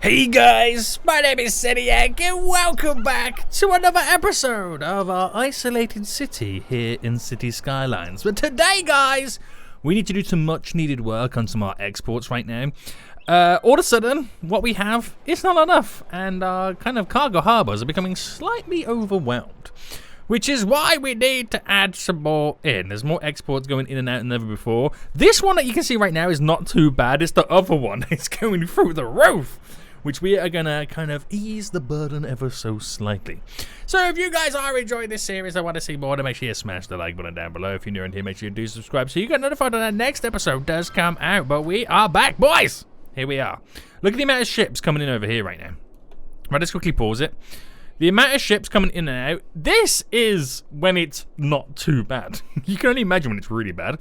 Hey guys, my name is Seniac and welcome back to another episode of our isolated city here in City Skylines. But today guys, we need to do some much needed work on some of our exports right now. All of a sudden, what we have is not enough and our kind of cargo harbors are becoming slightly overwhelmed. Which is why we need to add some more in. There's more exports going in and out than ever before. This one that you can see right now is not too bad. It's the other one. It's going through the roof. Which we are going to kind of ease the burden ever so slightly. So if you guys are enjoying this series, I want to see more, then make sure you smash the like button down below. If you're new around here, make sure you do subscribe so you get notified when our next episode does come out. But we are back, boys! Here we are. Look at the amount of ships coming in over here right now. Right, let's quickly pause it. The amount of ships coming in and out, this is when it's not too bad. You can only imagine when it's really bad.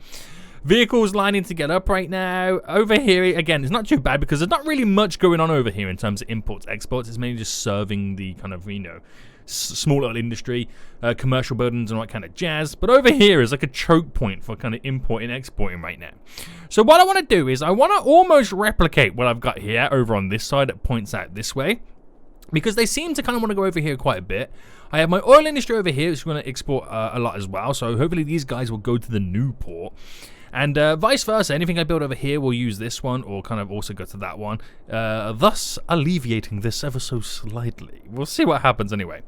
Vehicles lining to get up right now. Over here, again, it's not too bad because there's not really much going on over here in terms of imports, exports. It's mainly just serving the kind of, you know, small little industry, commercial buildings and all that kind of jazz. But over here is like a choke point for kind of importing, exporting right now. So what I want to do is I want to almost replicate what I've got here over on this side that points out this way. Because they seem to kind of want to go over here quite a bit. I have my oil industry over here, which is going to export a lot as well. So hopefully these guys will go to the new port. And vice versa, anything I build over here will use this one or kind of also go to that one. Thus alleviating this ever so slightly. We'll see what happens anyway.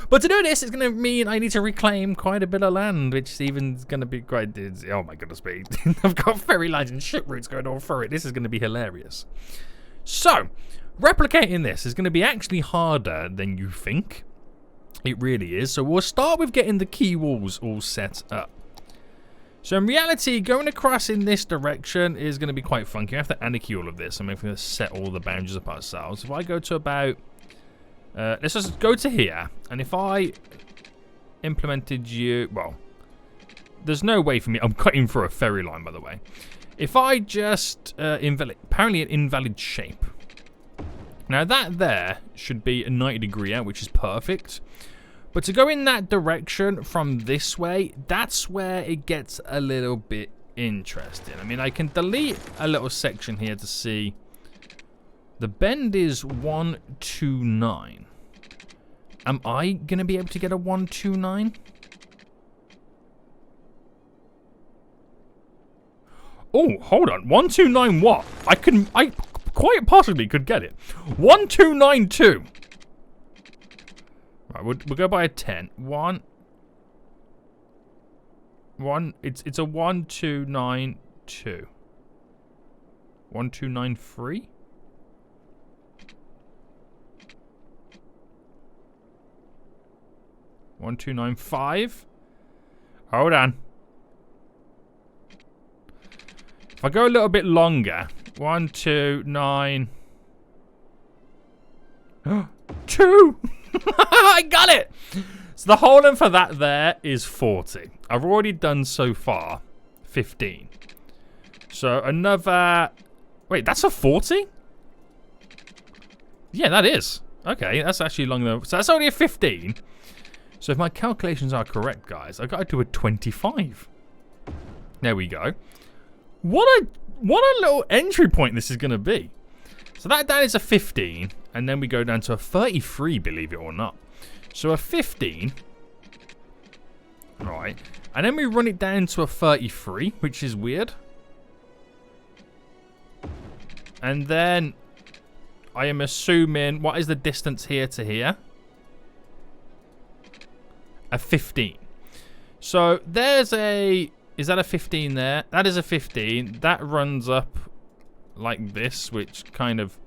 But to do this, it's going to mean I need to reclaim quite a bit of land, which is even going to be quite... Oh my goodness me. I've got ferry lines and ship routes going all through it. This is going to be hilarious. So... replicating this is going to be actually harder than you think. It really is. So we'll start with getting the key walls all set up. So in reality, going across in this direction is going to be quite funky. I have to anarchy all of this. I'm going to set all the boundaries up ourselves. If I go to about... let's just go to here. And if I implemented you... well, there's no way for me... I'm cutting through a ferry line, by the way. If I just... apparently an invalid shape. Now that there should be a 90 degree out, which is perfect. But to go in that direction from this way, that's where it gets a little bit interesting. I mean, I can delete a little section here to see. The bend is 129. Am I going to be able to get a 129? Oh, hold on. 129 what? I quite possibly could get it. 1292. Right, we'll go by a 10. It's a 1292. 1293. $1295. Hold on. If I go a little bit longer. 129. 2. I got it. So the whole in for that there is 40. I've already done so far 15. So another... wait, that's a 40? Yeah, that is. Okay, that's actually long enough. So that's only a 15. So if my calculations are correct, guys, I got to do a 25. There we go. What a little entry point this is going to be. So that is a 15. And then we go down to a 33, believe it or not. So a 15. Alright. And then we run it down to a 33, which is weird. And then I am assuming, what is the distance here to here? A 15. So there's a... is that a 15 there? That is a 15. That runs up like this, which kind of...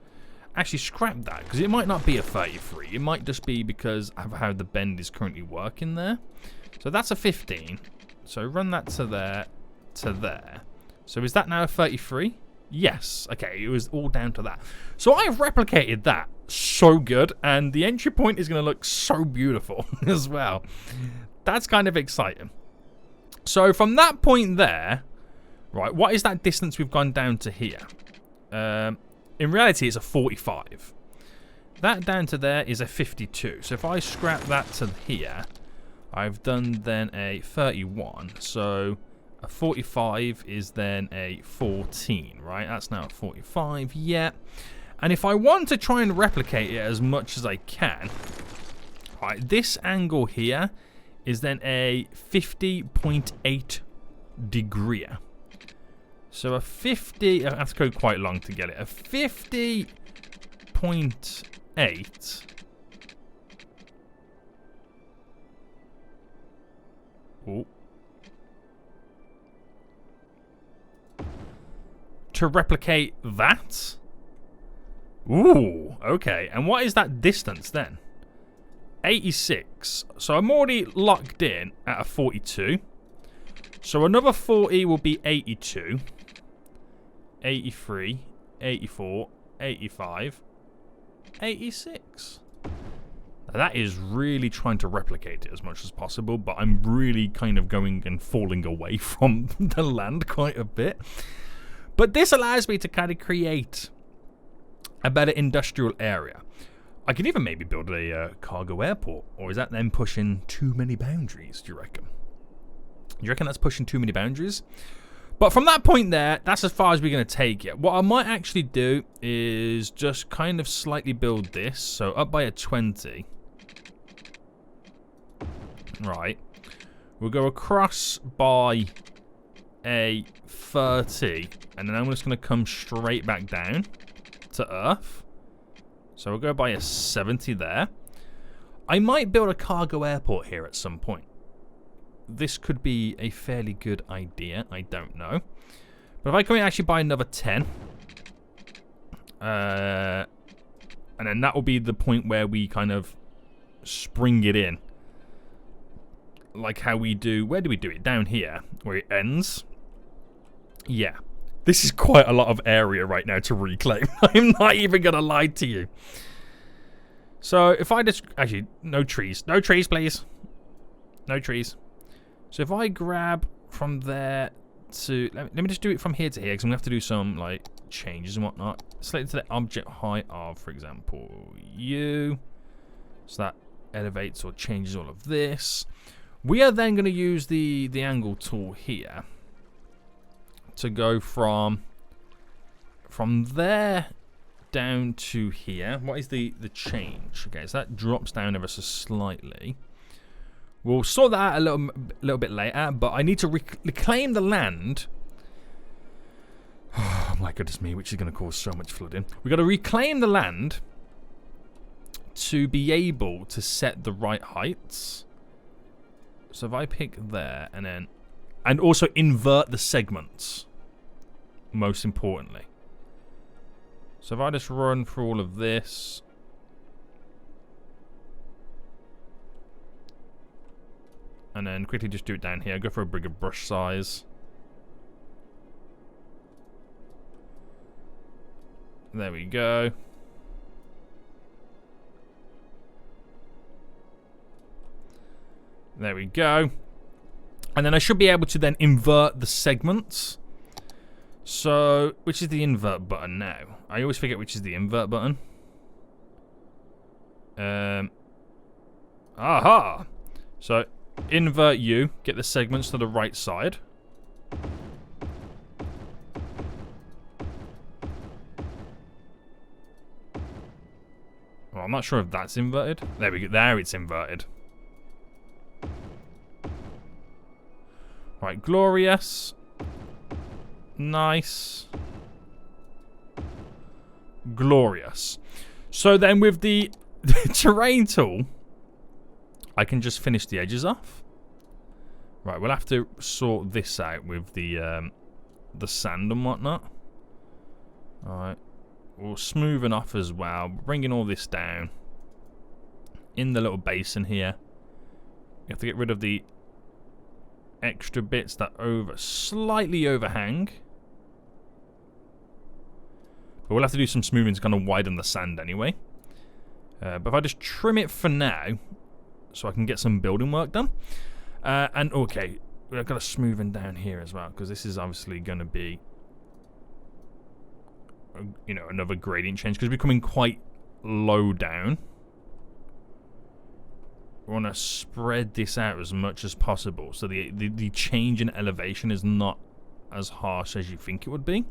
actually scrap that, because it might not be a 33. It might just be because of how the bend is currently working there. So that's a 15. So run that to there, to there. So is that now a 33? Yes. Okay, it was all down to that. So I've replicated that so good, and the entry point is going to look so beautiful as well. That's kind of exciting. So from that point there, right, what is that distance we've gone down to here? In reality, it's a 45. That down to there is a 52. So if I scrap that to here, I've done then a 31. So a 45 is then a 14, right? That's now a 45, yeah. And if I want to try and replicate it as much as I can, right, this angle here is then a 50.8 degree. So a 50, I have to go quite long to get it. A 50.8. Oh. To replicate that? Ooh, okay. And what is that distance then? 86. So I'm already locked in at a 42. So another 40 will be 82. 83. 84. 85. 86. Now that is really trying to replicate it as much as possible, but I'm really kind of going and falling away from the land quite a bit. But this allows me to kind of create a better industrial area. I could even maybe build a cargo airport, or is that then pushing too many boundaries, do you reckon? Do you reckon that's pushing too many boundaries? But from that point there, that's as far as we're going to take it. What I might actually do is just kind of slightly build this, so up by a 20. Right. We'll go across by a 30, and then I'm just going to come straight back down to Earth. So we'll go by a 70 there. I might build a cargo airport here at some point. This could be a fairly good idea. I don't know. But if I come in actually buy another 10. And then that will be the point where we kind of spring it in. Like how we do... Where do we do it? Down here. Where it ends. Yeah. This is quite a lot of area right now to reclaim. I'm not even going to lie to you. So if I just... Actually, no trees. No trees, please. No trees. So if I grab from there to... Let me just do it from here to here, because I'm going to have to do some, like, changes and whatnot. Select to the object height of, for example, you. So that elevates or changes all of this. We are then going to use the angle tool here to go from there down to here. What is the change? Okay, so that drops down ever so slightly. We'll sort that out a little bit later, but I need to reclaim the land. Oh my goodness me, which is going to cause so much flooding. We've got to reclaim the land to be able to set the right heights. So if I pick there and then... And also invert the segments, most importantly. So if I just run through all of this. And then quickly just do it down here. Go for a bigger brush size. There we go. There we go. And then I should be able to then invert the segments. So, which is the invert button now? I always forget which is the invert button. Aha! So, invert you, get the segments to the right side. Well, I'm not sure if that's inverted. There we go. There it's inverted. Right, glorious. Nice. Glorious. So then with the terrain tool, I can just finish the edges off. Right, we'll have to sort this out with the sand and whatnot. Alright. We'll smoothen off as well. Bringing all this down. In the little basin here. You have to get rid of the extra bits that slightly overhang. But we'll have to do some smoothing to kind of widen the sand anyway. But if I just trim it for now, so I can get some building work done. And okay, we've got to smoothen down here as well, because this is obviously going to be, you know, another gradient change, because we're coming quite low down. We want to spread this out as much as possible, so the change in elevation is not as harsh as you think it would be.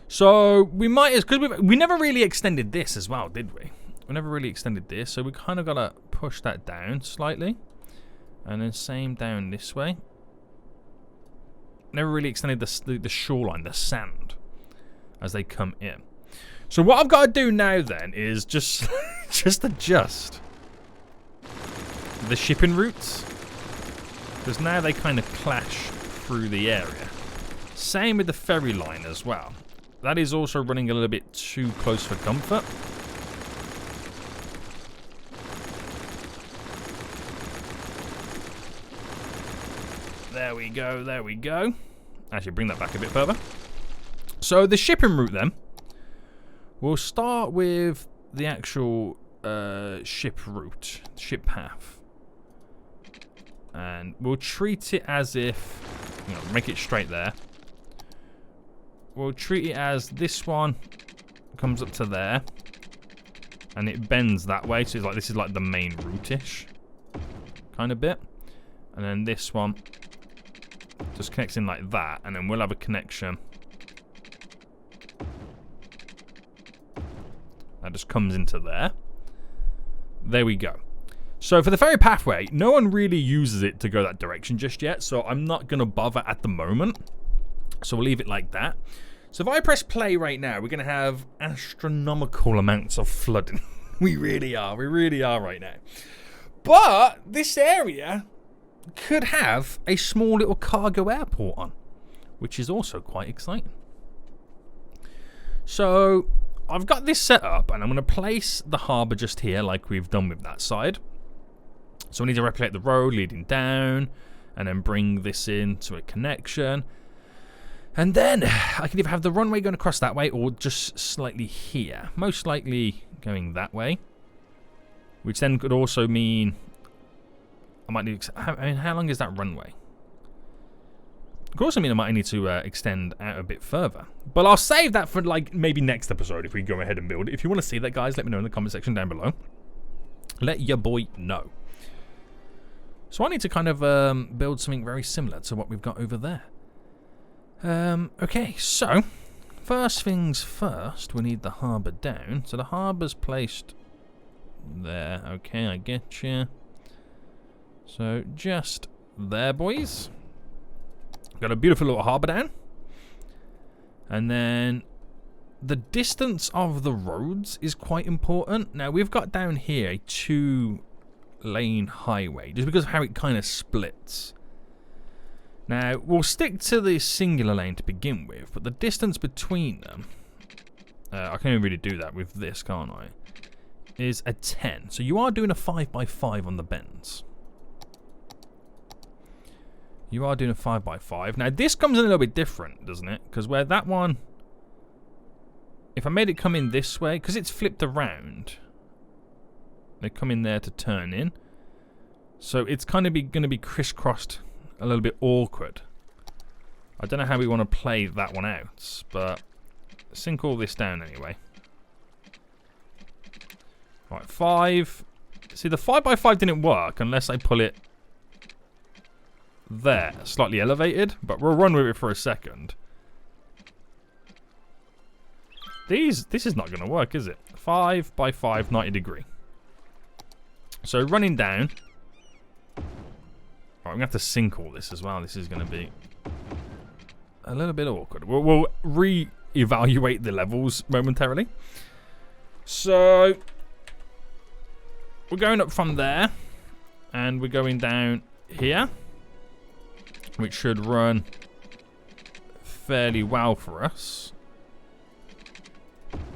So we might, because we never really extended this as well, did we? We never really extended this, so we kind of got to push that down slightly. And then same down this way. Never really extended the shoreline, the sand, as they come in. So what I've got to do now then is just adjust the shipping routes, because now they kind of clash through the area. Same with the ferry line as well. That is also running a little bit too close for comfort. There we go, there we go. Actually, bring that back a bit further. So the shipping route then, we'll start with the actual ship route, ship path. And we'll treat it as if, you know, make it straight there. We'll treat it as this one comes up to there. And it bends that way, so it's like, this is like the main route-ish kind of bit. And then this one just connects in like that, and then we'll have a connection that just comes into there. There we go. So for the ferry pathway, no one really uses it to go that direction just yet, so I'm not going to bother at the moment. So we'll leave it like that. So if I press play right now, we're going to have astronomical amounts of flooding. We really are right now. But this area could have a small little cargo airport on, which is also quite exciting. So I've got this set up, and I'm going to place the harbour just here like we've done with that side. So we need to replicate the road leading down, and then bring this into a connection. And then I can either have the runway going across that way, or just slightly here. Most likely going that way, which then could also mean I might need. I mean, how long is that runway? Of course, I mean I might need to extend out a bit further, but I'll save that for like maybe next episode if we go ahead and build it. If you want to see that, guys, let me know in the comment section down below. Let your boy know. So I need to kind of build something very similar to what we've got over there. Okay, so first things first, we need the harbour down. So the harbour's placed there. Okay, I get you. So just there, boys. Got a beautiful little harbour down. And then the distance of the roads is quite important. Now we've got down here a 2-lane highway, just because of how it kind of splits. Now we'll stick to the singular lane to begin with, but the distance between them, I can't even really do that with this, can't I? Is a 10. So you are doing a 5x5 on the bends. You are doing a 5x5. Now this comes in a little bit different, doesn't it? Because where that one, if I made it come in this way, because it's flipped around, they come in there to turn in. So it's kind of going to be crisscrossed, a little bit awkward. I don't know how we want to play that one out, but sink all this down anyway. Right, 5. See, the 5x5 didn't work unless I pull it there, slightly elevated, but we'll run with it for a second. This is not going to work, is it? 5x5, 90 degree. So running down. Right, I'm going to have to sink all this as well. This is going to be a little bit awkward. We'll re-evaluate the levels momentarily. So we're going up from there, and we're going down here, which should run fairly well for us.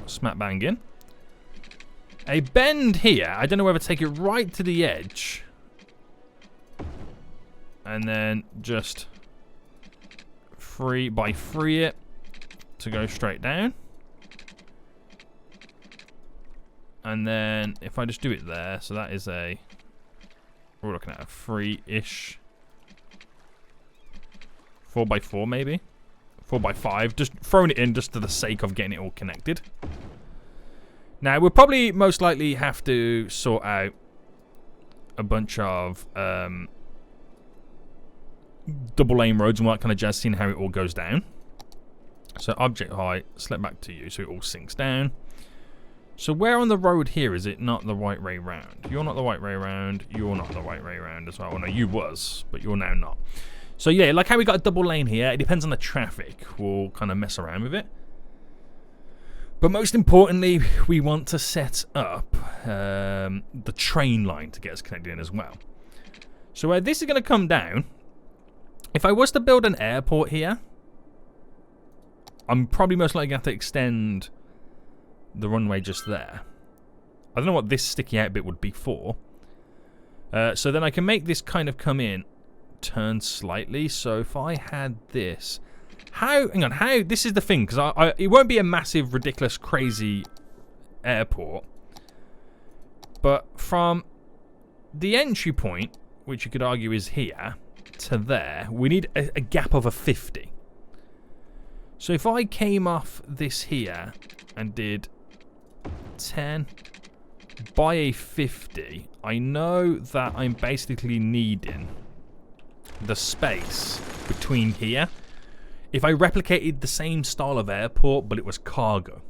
Smack bang in. A bend here. I don't know whether to take it right to the edge and then just 3x3 it to go straight down. And then if I just do it there, so that is a, we're looking at a 3-ish. 4x4 maybe. 4x5. Just throwing it in just for the sake of getting it all connected. Now we'll probably most likely have to sort out a bunch of double lane roads and all that kind of jazz, seeing how it all goes down. So object height, select back to you, so it all sinks down. So where on the road here is it not the right way round? You're not the right way round, you're not the right way round as well. Well, no, you was, but you're now not. So yeah, like how we got a double lane here, it depends on the traffic. We'll kind of mess around with it. But most importantly, we want to set up the train line to get us connected in as well. So where this is going to come down, if I was to build an airport here, I'm probably most likely going to have to extend the runway just there. I don't know what this sticky out bit would be for. So then I can make this kind of come in, turn slightly. So if I had this... hang on, this is the thing, because it won't be a massive, ridiculous, crazy airport. But from the entry point, which you could argue is here, to there, we need a gap of a 50. So if I came off this here and did 10 by a 50, I know that I'm basically needing the space between here. If I replicated the same style of airport, but it was cargo.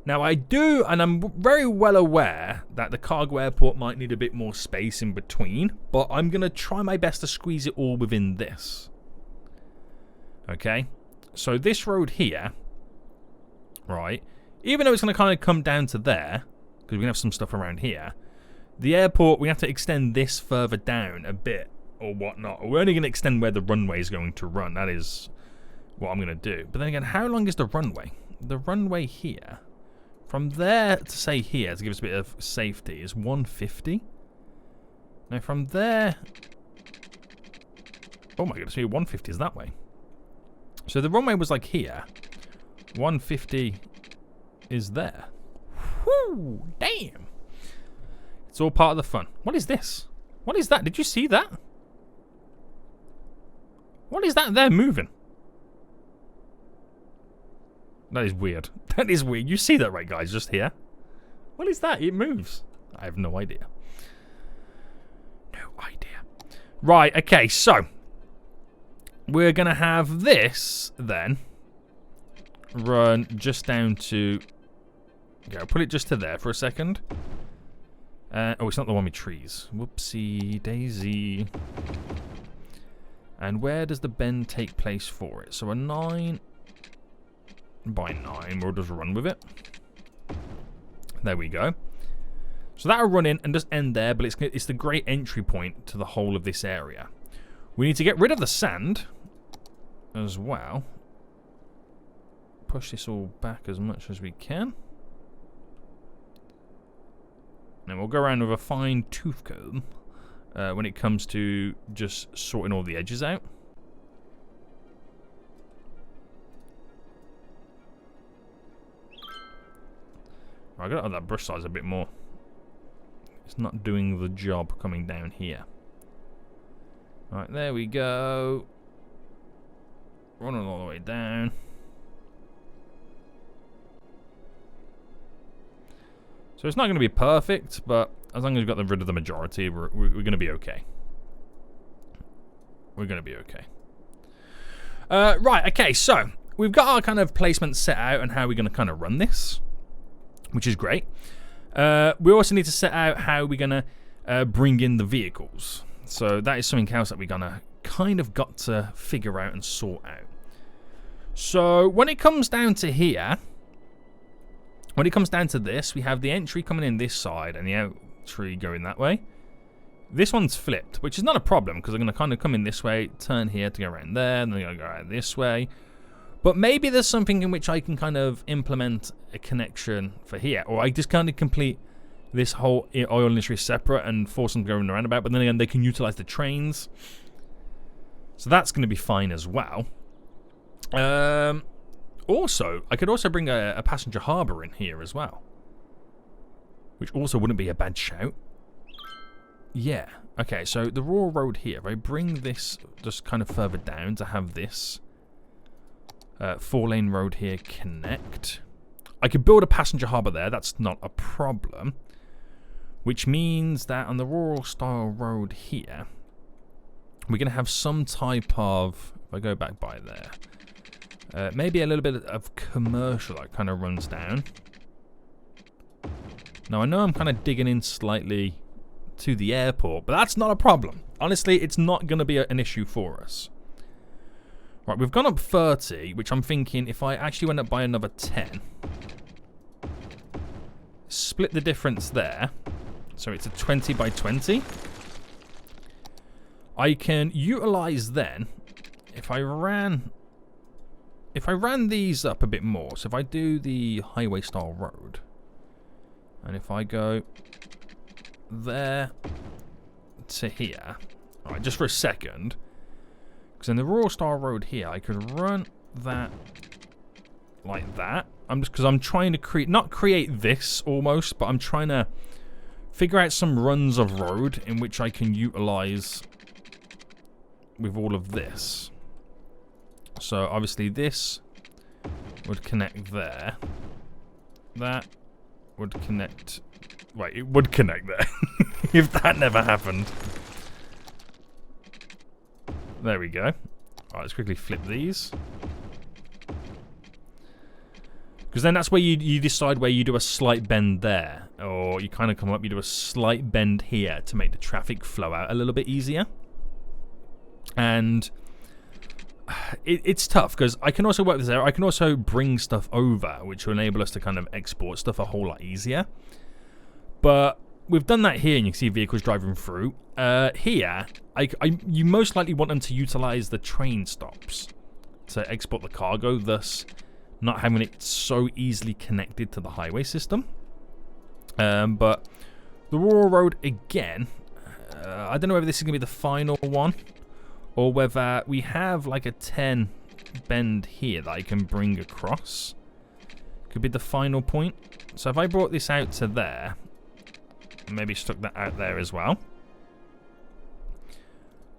Now I do, and I'm very well aware that the cargo airport might need a bit more space in between, but I'm going to try my best to squeeze it all within this. Okay, so this road here, right, even though it's going to kind of come down to there, because we have some stuff around here, the airport, we have to extend this further down a bit, or whatnot. We're only going to extend where the runway is going to run. That is what I'm going to do. But then again, how long is the runway? The runway here, from there to say here, to give us a bit of safety, is 150. Now from there... oh my goodness, 150 is that way. So the runway was like here. 150 is there. Whoo! Damn! It's all part of the fun. What is this? What is that? Did you see that? What is that there moving? That is weird. That is weird. You see that right, guys? Just here. What is that? It moves. I have no idea. No idea. Right, okay, so we're going to have this, then, run just down to... okay, I'll put it just to there for a second. Oh, it's not the one with trees. Whoopsie daisy. And where does the bend take place for it? So a 9 by 9, we'll just run with it. There we go. So that'll run in and just end there, but it's the great entry point to the whole of this area. We need to get rid of the sand as well. Push this all back as much as we can. And we'll go around with a fine tooth comb when it comes to just sorting all the edges out. I gotta add that brush size a bit more. It's not doing the job coming down here. Right, there we go. Running all the way down. So it's not going to be perfect, but as long as we've got rid of the majority, we're going to be okay. We're going to be okay. Right, okay, so we've got our kind of placement set out and how we're going to kind of run this, which is great. We also need to set out how we're going to bring in the vehicles. So that is something else that we're going to kind of got to figure out and sort out. So when it comes down to here, when it comes down to this, we have the entry coming in this side and the entry going that way. This one's flipped, which is not a problem because I'm going to kind of come in this way, turn here to go around there, and then I'm going to go around this way. But maybe there's something in which I can kind of implement a connection for here, or I just kind of complete this whole oil industry separate and force them to go in the roundabout, but then again, they can utilize the trains. So that's going to be fine as well. Also, I could also bring a passenger harbour in here as well, which also wouldn't be a bad shout. Yeah. Okay, so the rural road here, if I bring this just kind of further down to have this 4-lane road here connect. I could build a passenger harbour there, that's not a problem. Which means that on the rural style road here, we're going to have some type of, if I go back by there, Maybe a little bit of commercial that kind of runs down. Now I know I'm kind of digging in slightly to the airport, but that's not a problem. Honestly, it's not going to be an issue for us. Right, we've gone up 30, which I'm thinking if I actually went up by another 10, split the difference there, so it's a 20 by 20. I can utilize then, if I ran these up a bit more, so if I do the highway style road, and if I go there to here, alright, just for a second, because in the rural style road here, I could run that like that. Because I'm trying to not create this almost, but I'm trying to figure out some runs of road in which I can utilize with all of this. So obviously this would connect there. That would connect. Right, it would connect there if that never happened. There we go. Alright, let's quickly flip these. Because then that's where you decide where you do a slight bend there. Or you kind of come up, you do a slight bend here to make the traffic flow out a little bit easier. And it's tough because I can also work this out. I can also bring stuff over, which will enable us to kind of export stuff a whole lot easier. But we've done that here, and you can see vehicles driving through. Here, you most likely want them to utilize the train stops to export the cargo, thus not having it so easily connected to the highway system. But the rural road, again, I don't know whether this is going to be the final one, or whether we have like a 10 bend here that I can bring across. Could be the final point. So if I brought this out to there, maybe stuck that out there as well.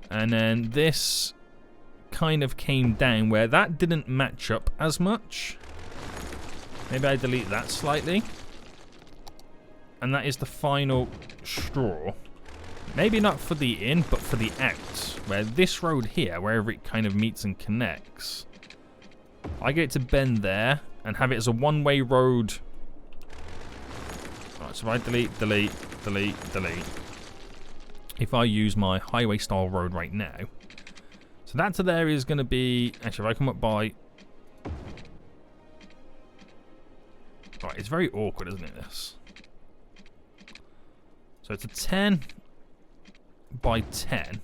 And then this kind of came down where that didn't match up as much. Maybe I delete that slightly. And that is the final straw. Maybe not for the in, but for the out. Where this road here, wherever it kind of meets and connects, I get it to bend there and have it as a one-way road. Right, so if I delete, delete, delete, delete. If I use my highway style road right now, so that to there is going to be, actually if I come up by, right, it's very awkward, isn't it, this? So it's a 10 by 10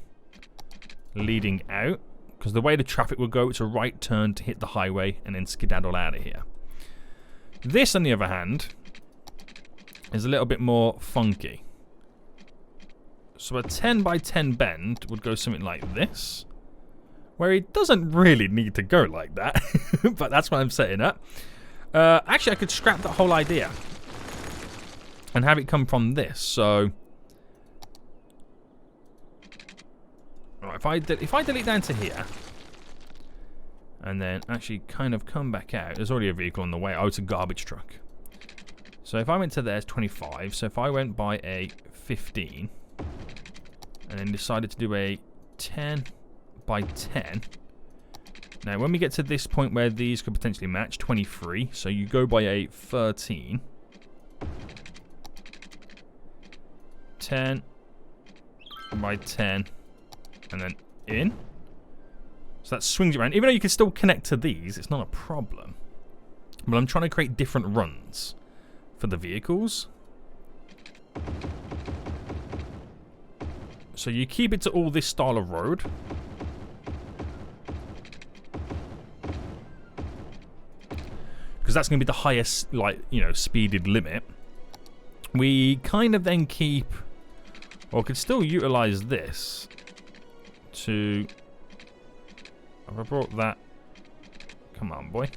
leading out, because the way the traffic will go, it's a right turn to hit the highway and then skedaddle out of here. This, on the other hand, is a little bit more funky. So a 10 by 10 bend would go something like this, where it doesn't really need to go like that, but that's what I'm setting up. Actually, I could scrap that whole idea and have it come from this. So right, if I delete down to here and then actually kind of come back out, there's already a vehicle on the way. Oh, it's a garbage truck. So if I went to there, it's 25. So if I went by a 15 and then decided to do a 10 by 10. Now, when we get to this point where these could potentially match, 23, so you go by a 13. 10 by 10, and then in. So that swings it around. Even though you can still connect to these, it's not a problem. But I'm trying to create different runs for the vehicles. So you keep it to all this style of road. Because that's going to be the highest, like, you know, speeded limit. We kind of then keep, or could still utilize this to, have I brought that, come on boy.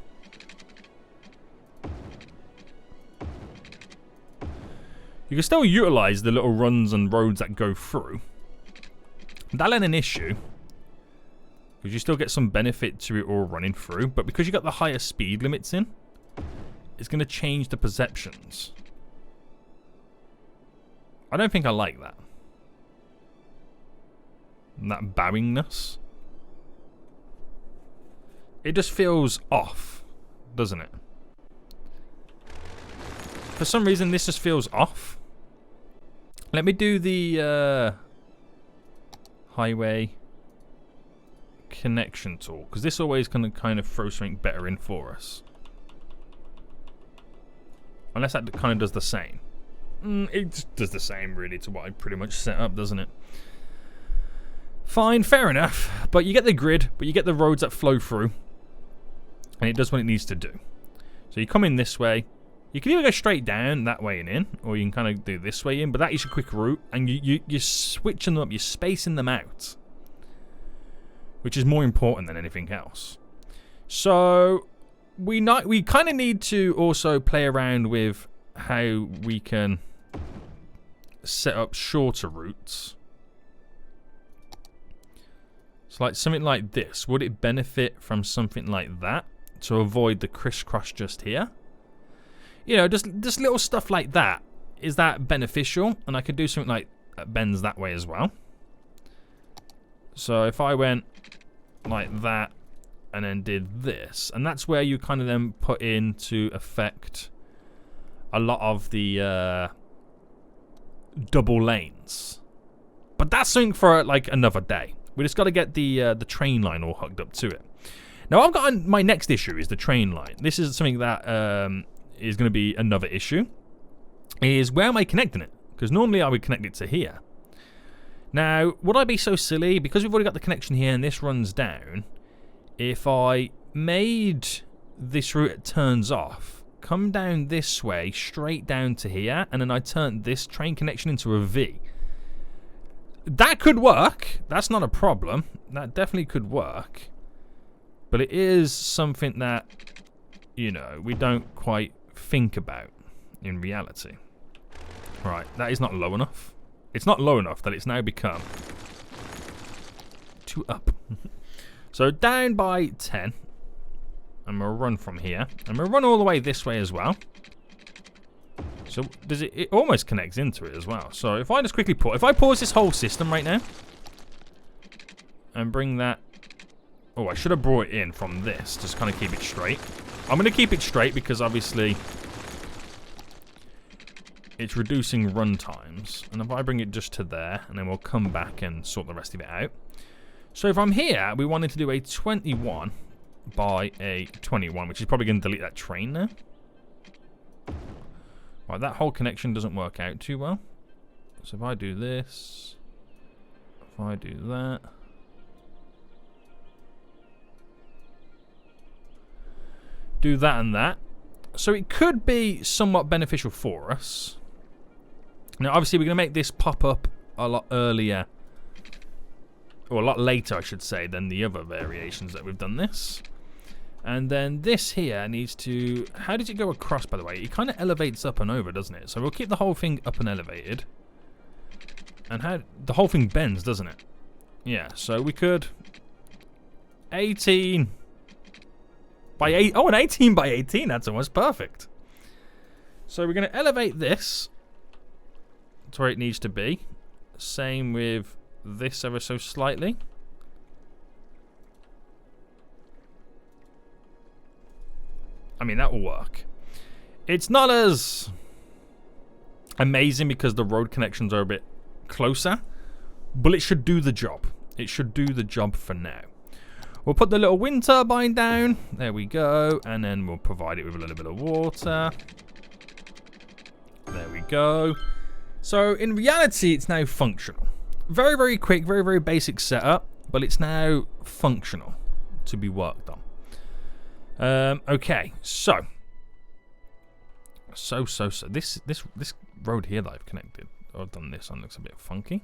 You can still utilize the little runs and roads that go through. That ain't an issue, because you still get some benefit to it all running through, but because you got the higher speed limits in, it's going to change the perceptions. I don't think I like that. And that bowingness. it just feels off, doesn't it? For some reason, this just feels off. Let me do the highway connection tool, because this always can kind of throw something better in for us. Unless that kind of does the same. It just does the same, really, to what I pretty much set up, doesn't it? Fine, fair enough. But you get the grid, but you get the roads that flow through. And it does what it needs to do. So you come in this way. You can either go straight down that way and in, or you can kind of do this way in, but that is your quick route, and you're switching them up, you're spacing them out, which is more important than anything else. So we kind of need to also play around with how we can set up shorter routes. So like something like this, would it benefit from something like that to avoid the crisscross just here? You know, just little stuff like that. Is that beneficial? And I could do something like bends that way as well. So if I went like that and then did this, and that's where you kind of then put into effect a lot of the double lanes. But that's something for like another day. We just got to get the train line all hooked up to it. Now I've got my next issue is the train line. This is something that is going to be another issue, is where am I connecting it? Because normally I would connect it to here. Now, would I be so silly, because we've already got the connection here and this runs down, if I made this route it turns off, come down this way, straight down to here, and then I turn this train connection into a V? That could work. That's not a problem. That definitely could work. But it is something that, you know, we don't quite think about in reality. Right, that is not low enough. It's not low enough that it's now become too up. So down by 10. I'm going to run from here. I'm going to run all the way this way as well. So does it almost connects into it as well. So if I just quickly if I pause this whole system right now and bring that. Oh, I should have brought it in from this. Just kind of keep it straight. I'm going to keep it straight because obviously it's reducing run times. And if I bring it just to there, and then we'll come back and sort the rest of it out. So from here, we wanted to do a 21 by a 21, which is probably going to delete that train now. Right, that whole connection doesn't work out too well. So if I do this, if I do that. Do that and that. So it could be somewhat beneficial for us. Now, obviously, we're going to make this pop up a lot earlier. Or a lot later, I should say, than the other variations that we've done this. And then this here needs to... How does it go across, by the way? It kind of elevates up and over, doesn't it? So we'll keep the whole thing up and elevated. And how... The whole thing bends, doesn't it? Yeah, so we could... 18... by 8... Oh, an 18 by 18. That's almost perfect. So we're going to elevate this to where it needs to be. Same with this ever so slightly. I mean, that will work. It's not as amazing because the road connections are a bit closer, but it should do the job. It should do the job for now. We'll put the little wind turbine down. There we go. And then we'll provide it with a little bit of water. There we go. So in reality, it's now functional. Very, very quick, very, very basic setup, but it's now functional to be worked on. Okay, so this road here that I've connected, I've done this one, looks a bit funky.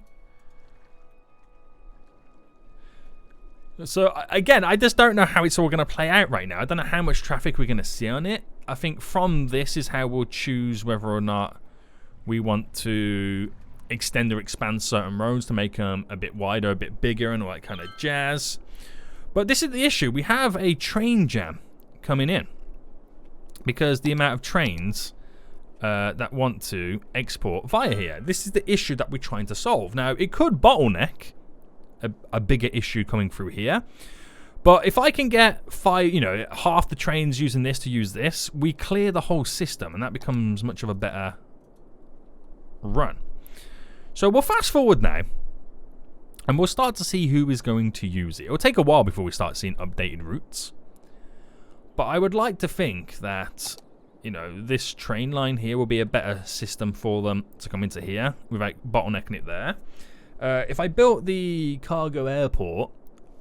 So again, I just don't know how it's all going to play out right now. I don't know how much traffic we're going to see on it. I think from this is how we'll choose whether or not we want to extend or expand certain roads to make them a bit wider, a bit bigger, and all that kind of jazz. But this is the issue. We have a train jam coming in because the amount of trains that want to export via here. This is the issue that we're trying to solve. Now, it could bottleneck a bigger issue coming through here, But if I can get half the trains using this to use this, we clear the whole system, and that becomes much of a better run. So we'll fast forward now, and we'll start to see who is going to use it. It'll take a while before we start seeing updated routes. But I would like to think that, this train line here will be a better system for them to come into here without bottlenecking it there. If I built the cargo airport,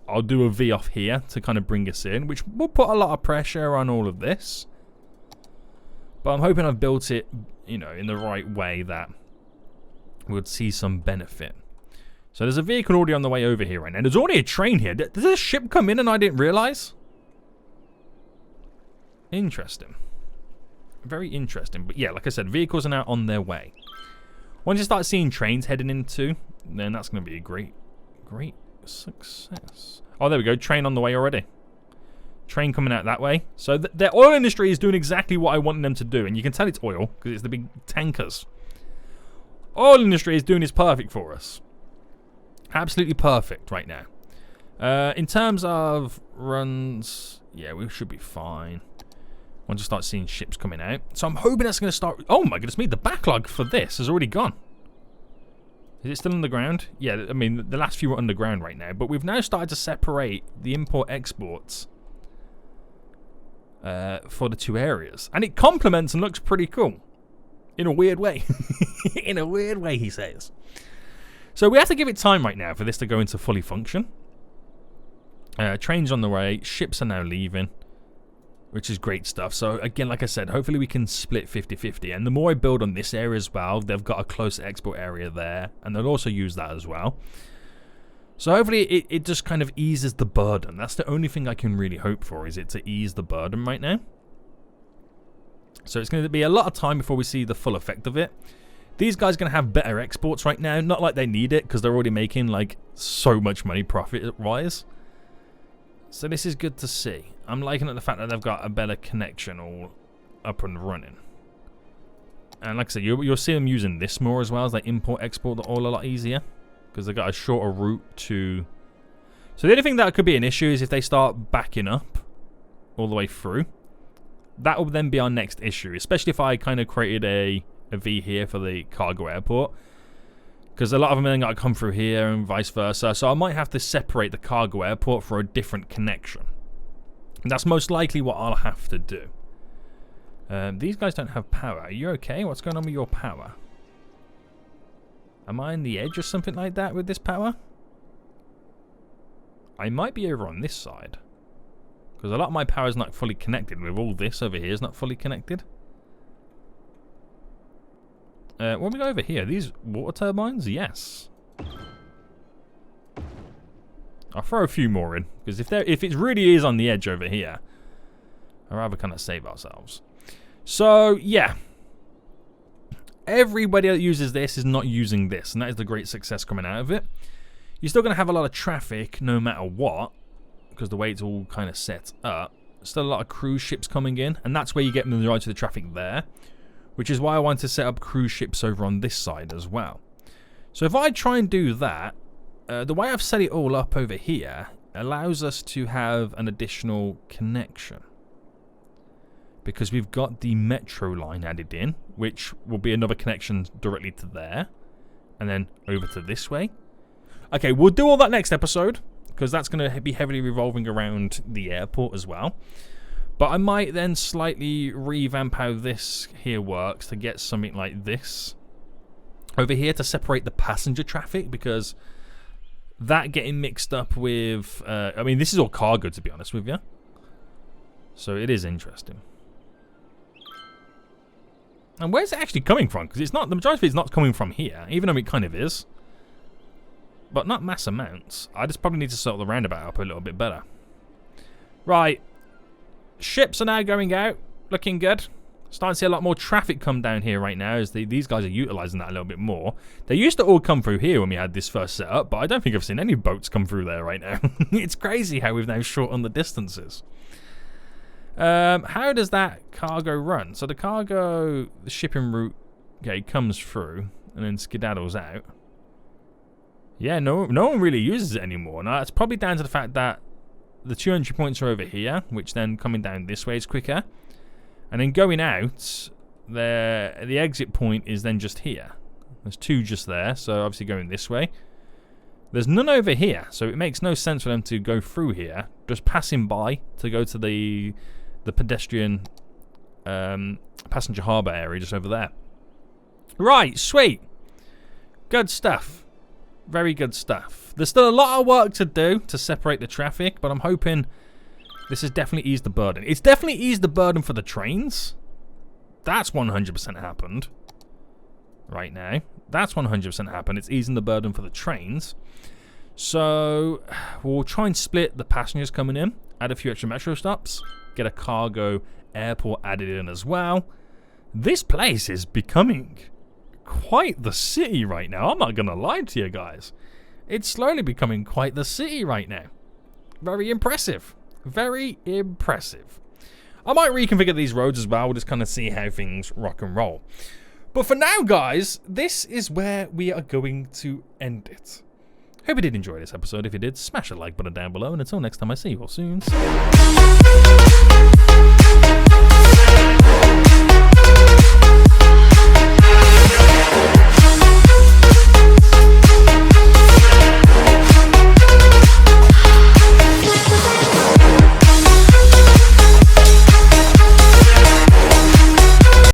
I'll do a V off here to kind of bring us in, which will put a lot of pressure on all of this. But I'm hoping I've built it, in the right way that we'll see some benefit. So there's a vehicle already on the way over here right now. There's already a train here. Did this ship come in and I didn't realise? Interesting. Very interesting. But yeah, like I said, vehicles are now on their way. Once you start seeing trains heading into, then that's going to be a great success. Oh, there we go. Train on the way already. Train coming out that way. So the oil industry is doing exactly what I want them to do. And you can tell it's oil because it's the big tankers. Oil industry is doing this perfect for us. Absolutely perfect right now. In terms of runs, yeah, we should be fine. Once you start seeing ships coming out. So I'm hoping that's going to start... Oh my goodness me, the backlog for this has already gone. Is it still underground? Yeah, I mean, the last few are underground right now. But we've now started to separate the import-exports for the two areas. And it complements and looks pretty cool. In a weird way. In a weird way, he says. So we have to give it time right now for this to go into fully function. Trains on the way. Ships are now leaving. Which is great stuff. So again, like I said, hopefully we can split 50-50. And the more I build on this area as well, they've got a close export area there. And they'll also use that as well. So hopefully it just kind of eases the burden. That's the only thing I can really hope for, is it to ease the burden right now. So it's going to be a lot of time before we see the full effect of it. These guys are going to have better exports right now. Not like they need it, because they're already making like so much money profit-wise. So this is good to see. I'm liking the fact that they've got a better connection all up and running. And like I said, you'll see them using this more as well, as they import-export the oil a lot easier. Because they've got a shorter route to... So the only thing that could be an issue is if they start backing up all the way through. That will then be our next issue. Especially if I kind of created a V here for the cargo airport. Because a lot of them then got to come through here and vice versa. So I might have to separate the cargo airport for a different connection. And that's most likely what I'll have to do. These guys don't have power. Are you okay? What's going on with your power? Am I on the edge or something like that with this power? I might be over on this side. Because a lot of my power is not fully connected. With all this over here is not fully connected. When we go over here, these water turbines? Yes. I'll throw a few more in. Because if it really is on the edge over here, I'd rather kind of save ourselves. So, yeah. Everybody that uses this is not using this. And that is the great success coming out of it. You're still going to have a lot of traffic no matter what. Because the way it's all kind of set up. Still a lot of cruise ships coming in. And that's where you get the majority of the traffic there. Which is why I want to set up cruise ships over on this side as well. So if I try and do that, the way I've set it all up over here allows us to have an additional connection. Because we've got the metro line added in, which will be another connection directly to there. And then over to this way. Okay, we'll do all that next episode. Because that's going to be heavily revolving around the airport as well. But I might then slightly revamp how this here works to get something like this over here to separate the passenger traffic, because that getting mixed up with... I mean, this is all cargo, to be honest with you. So it is interesting. And where's it actually coming from? Because it's not, the majority of it's not coming from here, even though it kind of is. But not mass amounts. I just probably need to sort the roundabout up a little bit better. Right. Ships are now going out. Looking good. Starting to see a lot more traffic come down here right now as these guys are utilising that a little bit more. They used to all come through here when we had this first set up, but I don't think I've seen any boats come through there right now. It's crazy how we've now shortened the distances. How does that cargo run? So the shipping route, okay, comes through and then skedaddles out. Yeah, no one really uses it anymore. Now, it's probably down to the fact that the 2 entry points are over here, which then coming down this way is quicker. And then going out, the exit point is then just here. There's 2 just there, so obviously going this way. There's none over here, so it makes no sense for them to go through here. Just passing by to go to the pedestrian passenger harbour area just over there. Right, sweet. Good stuff. Very good stuff. There's still a lot of work to do to separate the traffic, but I'm hoping this has definitely eased the burden. It's definitely eased the burden for the trains. That's 100% happened. Right now. That's 100% happened. It's easing the burden for the trains. So, we'll try and split the passengers coming in. Add a few extra metro stops. Get a cargo airport added in as well. This place is becoming quite the city right now. I'm not going to lie to you guys. It's slowly becoming quite the city right now. Very impressive. Very impressive. I might reconfigure these roads as well. We'll just kind of see how things rock and roll. But for now, guys, this is where we are going to end it. Hope you did enjoy this episode. If you did, smash the like button down below. And until next time, I see you all soon.